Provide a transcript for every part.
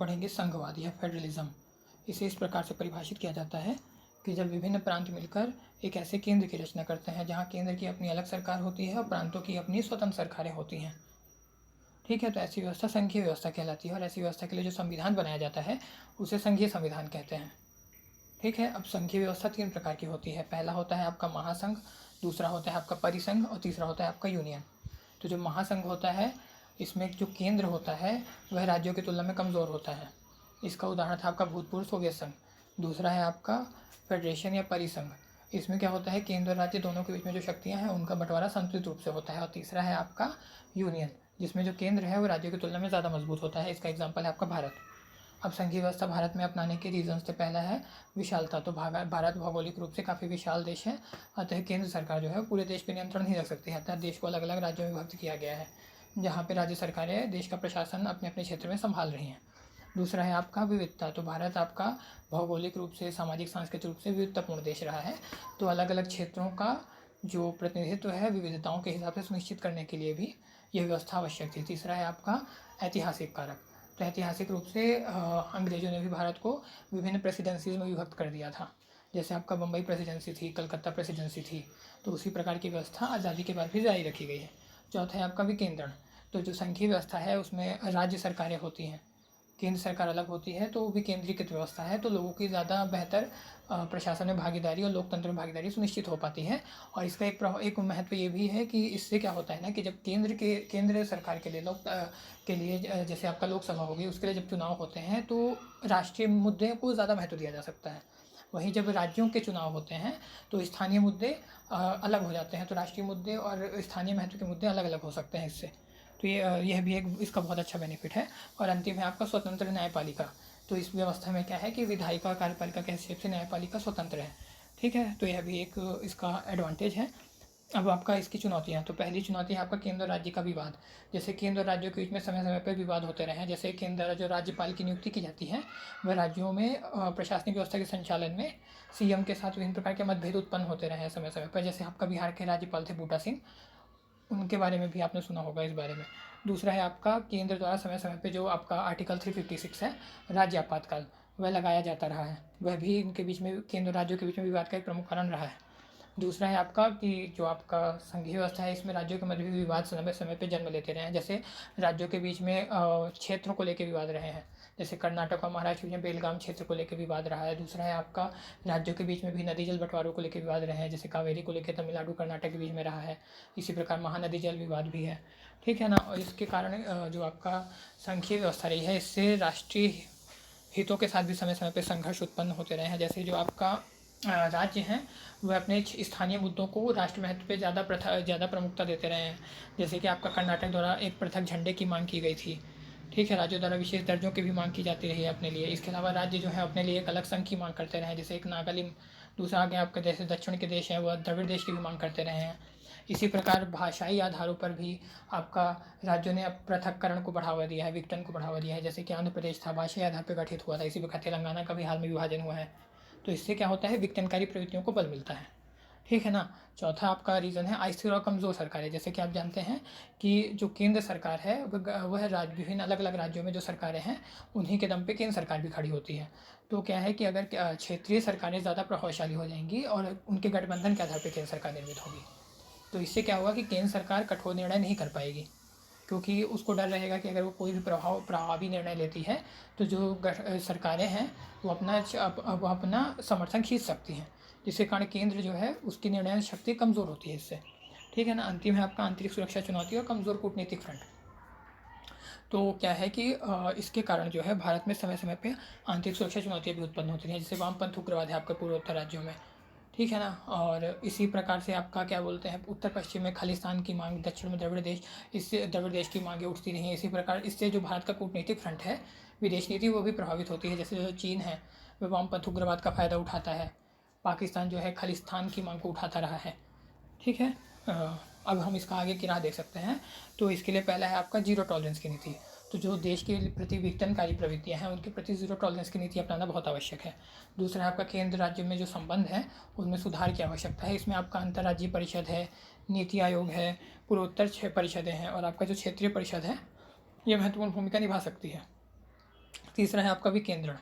पढ़ेंगे संघवाद या फेडरलिज्म। इसे इस प्रकार से परिभाषित किया जाता है कि जब विभिन्न प्रांत मिलकर एक ऐसे केंद्र की रचना करते हैं जहाँ केंद्र की अपनी अलग सरकार होती है और प्रांतों की अपनी स्वतंत्र सरकारें होती हैं। ठीक है, तो ऐसी व्यवस्था संघीय व्यवस्था कहलाती है और ऐसी व्यवस्था के लिए जो संविधान बनाया जाता है उसे संघीय संविधान कहते हैं। ठीक है, अब संघीय व्यवस्था 3 प्रकार की होती है। पहला होता है आपका महासंघ, दूसरा होता है आपका परिसंघ और तीसरा होता है आपका यूनियन। तो जो महासंघ होता है इसमें जो केंद्र होता है वह राज्यों की तुलना में कमज़ोर होता है। इसका उदाहरण था आपका भूतपूर्व सोवियत संघ। दूसरा है आपका फेडरेशन या परिसंघ। इसमें क्या होता है, केंद्र और राज्य दोनों के बीच में जो शक्तियाँ हैं उनका बंटवारा संतुलित रूप से होता है। और तीसरा है आपका यूनियन, जिसमें जो केंद्र है वो राज्यों की तुलना में ज़्यादा मजबूत होता है। इसका एग्जाम्पल है आपका भारत। अब संघीय व्यवस्था भारत में अपनाने के रीजन से पहला है विशालता। तो भारत भौगोलिक रूप से काफ़ी विशाल देश है, अतः केंद्र सरकार जो है पूरे देश पर नियंत्रण नहीं रख सकती है, अतः देश को अलग अलग राज्यों में विभक्त किया गया है, जहाँ पे राज्य सरकारें देश का प्रशासन अपने अपने क्षेत्र में संभाल रही हैं। दूसरा है आपका विविधता। तो भारत आपका भौगोलिक रूप से, सामाजिक सांस्कृतिक रूप से विविधतापूर्ण देश रहा है, तो अलग अलग क्षेत्रों का जो प्रतिनिधित्व है विविधताओं के हिसाब से सुनिश्चित करने के लिए भी यह व्यवस्था आवश्यक थी। तीसरा है आपका ऐतिहासिक कारक। तो ऐतिहासिक रूप से अंग्रेजों ने भी भारत को विभिन्न प्रेसिडेंसीज में विभक्त कर दिया था। जैसे आपका बम्बई प्रेसिडेंसी थी, कलकत्ता प्रेसिडेंसी थी, तो उसी प्रकार की व्यवस्था आज़ादी के बाद भी जारी रखी गई है। चौथा है आपका विकेंद्रण। तो जो संघीय व्यवस्था है उसमें राज्य सरकारें होती हैं, केंद्र सरकार अलग होती है, तो विकेंद्रीकृत व्यवस्था है, तो लोगों की ज़्यादा बेहतर प्रशासन में भागीदारी और लोकतंत्र में भागीदारी सुनिश्चित हो पाती है। और इसका एक महत्व ये भी है कि इससे क्या होता है ना कि जब केंद्र सरकार के लिए के लिए जैसे आपका लोकसभा होगी उसके लिए जब चुनाव होते हैं तो राष्ट्रीय मुद्दे को ज़्यादा महत्व दिया जा सकता है। वहीं जब राज्यों के चुनाव होते हैं तो स्थानीय मुद्दे अलग हो जाते हैं, तो राष्ट्रीय मुद्दे और स्थानीय महत्व के मुद्दे अलग अलग हो सकते हैं इससे। तो यह भी एक इसका बहुत अच्छा बेनिफिट है। और अंतिम है आपका स्वतंत्र न्यायपालिका। तो इस व्यवस्था में क्या है कि विधायिका और कार्यपालिका के हिसाब से न्यायपालिका स्वतंत्र है। ठीक है, तो यह भी एक इसका एडवांटेज है। अब आपका इसकी चुनौतियाँ। तो पहली चुनौती है आपका केंद्र और राज्य का विवाद। जैसे केंद्र और राज्यों के बीच में समय समय पर विवाद होते रहे हैं। जैसे केंद्र जो राज्यपाल की नियुक्ति की जाती है वह राज्यों में प्रशासनिक व्यवस्था के संचालन में सीएम के साथ विभिन्न प्रकार के मतभेद उत्पन्न होते रहे हैं समय समय पर। जैसे आपका बिहार के राज्यपाल थे बूटा सिंह, उनके बारे में भी आपने सुना होगा इस बारे में। दूसरा है आपका केंद्र द्वारा समय समय पे जो आपका आर्टिकल 356 है राज्य आपातकाल, वह लगाया जाता रहा है। वह भी इनके बीच में, केंद्र राज्यों के बीच में विवाद का एक प्रमुख कारण रहा है। दूसरा है आपका कि जो आपका संघीय व्यवस्था है इसमें राज्यों के मध्य भी विवाद समय समय पे जन्म लेते रहे हैं। जैसे राज्यों के बीच में क्षेत्रों को लेकर विवाद रहे हैं। जैसे कर्नाटक और महाराष्ट्र में बेलगाम क्षेत्र को लेकर विवाद रहा है। दूसरा है आपका राज्यों के बीच में भी नदी जल बंटवारों को लेकर विवाद रहे हैं। जैसे कावेरी को लेकर तमिलनाडु कर्नाटक के बीच में रहा है। इसी प्रकार महानदी जल विवाद भी है। ठीक है ना। और इसके कारण जो आपका संघीय व्यवस्था रही है इससे राष्ट्रीय हितों के साथ भी समय समय पर संघर्ष उत्पन्न होते रहे हैं। जैसे जो आपका राज्य हैं वह अपने स्थानीय मुद्दों को राष्ट्र महत्व पे ज़्यादा प्रमुखता देते रहे हैं। जैसे कि आपका कर्नाटक द्वारा एक पृथक झंडे की मांग की गई थी। ठीक है, राज्यों द्वारा विशेष दर्जों की भी मांग की जाती रही है अपने लिए। इसके अलावा राज्य जो है अपने लिए एक अलग संघ की मांग करते रहे हैं। जैसे एक नागालैंड, दूसरा आगे आपके जैसे दक्षिण के देश हैं वह द्रविड़ देश की भी मांग करते रहे हैं। इसी प्रकार भाषाई आधारों पर भी आपका राज्यों ने पृथक्करण को बढ़ावा दिया है, विघटन को बढ़ावा दिया है। जैसे कि आंध्र प्रदेश था भाषाई आधार पर गठित हुआ था, इसी प्रकार तेलंगाना का भी हाल में विभाजन हुआ है। तो इससे क्या होता है, विघटनकारी प्रवृत्तियों को बल मिलता है। ठीक है ना। चौथा आपका रीज़न है अस्थिर और कमज़ोर सरकारें। जैसे कि आप जानते हैं कि जो केंद्र सरकार है वह विभिन्न अलग अलग राज्यों में जो सरकारें हैं उन्हीं के दम पे केंद्र सरकार भी खड़ी होती है। तो क्या है कि अगर क्षेत्रीय सरकारें ज़्यादा प्रभावशाली हो जाएंगी और उनके गठबंधन के आधार पर केंद्र सरकार निर्मित होगी, तो इससे क्या होगा कि केंद्र सरकार कठोर निर्णय नहीं कर पाएगी, क्योंकि उसको डर रहेगा कि अगर वो कोई भी प्रभावी निर्णय लेती है तो जो सरकारें हैं वो अपना समर्थन खींच सकती हैं, जिसके कारण केंद्र जो है उसकी निर्णय शक्ति कमज़ोर होती है इससे। ठीक है ना। अंतिम है आपका आंतरिक सुरक्षा चुनौती और कमज़ोर कूटनीतिक फ्रंट। तो क्या है कि इसके कारण जो है भारत में समय समय पे आंतरिक सुरक्षा चुनौतियाँ भी उत्पन्न होती हैं। जैसे वामपंथ उग्रवाद है आपके पूर्वोत्तर राज्यों में। ठीक है ना। और इसी प्रकार से आपका क्या बोलते हैं, उत्तर पश्चिम में खालिस्तान की मांग, दक्षिण में द्रविड़ देश, इससे द्रविड़ देश की मांगें उठती रही हैं। इसी प्रकार इससे जो भारत का कूटनीतिक फ्रंट है, विदेश नीति, वो भी प्रभावित होती है। जैसे जो चीन है वह वामपंथ उग्रवाद का फ़ायदा उठाता है, पाकिस्तान जो है खालिस्तान की मांग को उठाता रहा है। ठीक है। अब हम इसका आगे की राह देख सकते हैं। तो इसके लिए पहला है आपका जीरो टॉलरेंस की नीति। तो जो देश के प्रति विघटनकारी प्रवृत्तियाँ हैं उनके प्रति जीरो टॉलरेंस की नीति अपनाना बहुत आवश्यक है। दूसरा है आपका केंद्र राज्य में जो संबंध है उनमें सुधार की आवश्यकता है। इसमें आपका अंतर्राज्यीय परिषद है, नीति आयोग है, पूर्वोत्तर परिषदें हैं और आपका जो क्षेत्रीय परिषद है ये महत्वपूर्ण भूमिका निभा सकती है। तीसरा है आपका विकेंद्रण।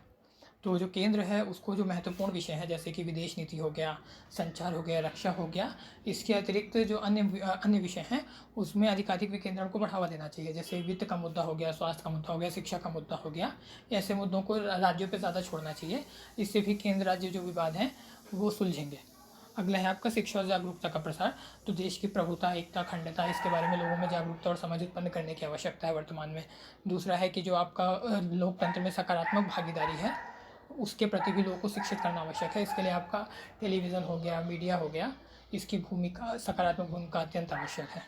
तो जो केंद्र है उसको जो महत्वपूर्ण विषय हैं जैसे कि विदेश नीति हो गया, संचार हो गया, रक्षा हो गया, इसके अतिरिक्त जो अन्य विषय हैं उसमें अधिकाधिक विकेंद्रण को बढ़ावा देना चाहिए। जैसे वित्त का मुद्दा हो गया, स्वास्थ्य का मुद्दा हो गया, शिक्षा का मुद्दा हो गया, ऐसे मुद्दों को राज्यों पर ज़्यादा छोड़ना चाहिए। इससे भी केंद्र राज्य जो विवाद हैं वो सुलझेंगे। अगला है आपका शिक्षा और जागरूकता का प्रसार। तो देश की प्रभुता, एकता, अखंडता, इसके बारे में लोगों में जागरूकता और समझ उत्पन्न करने की आवश्यकता है वर्तमान में। दूसरा है कि जो आपका लोकतंत्र में सकारात्मक भागीदारी है उसके प्रति भी लोगों को शिक्षित करना आवश्यक है। इसके लिए आपका टेलीविज़न हो गया, मीडिया हो गया, इसकी भूमिका, सकारात्मक भूमिका अत्यंत आवश्यक है।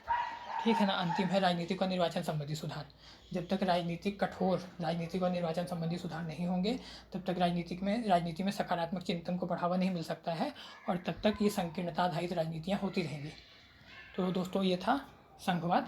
ठीक है ना। अंतिम है राजनीतिक और निर्वाचन संबंधी सुधार। जब तक कठोर राजनीतिक और निर्वाचन संबंधी सुधार नहीं होंगे तब तक राजनीति में सकारात्मक चिंतन को बढ़ावा नहीं मिल सकता है और तब तक ये संकीर्णता आधारित राजनीतियाँ होती रहेंगी। तो दोस्तों ये था संघवाद।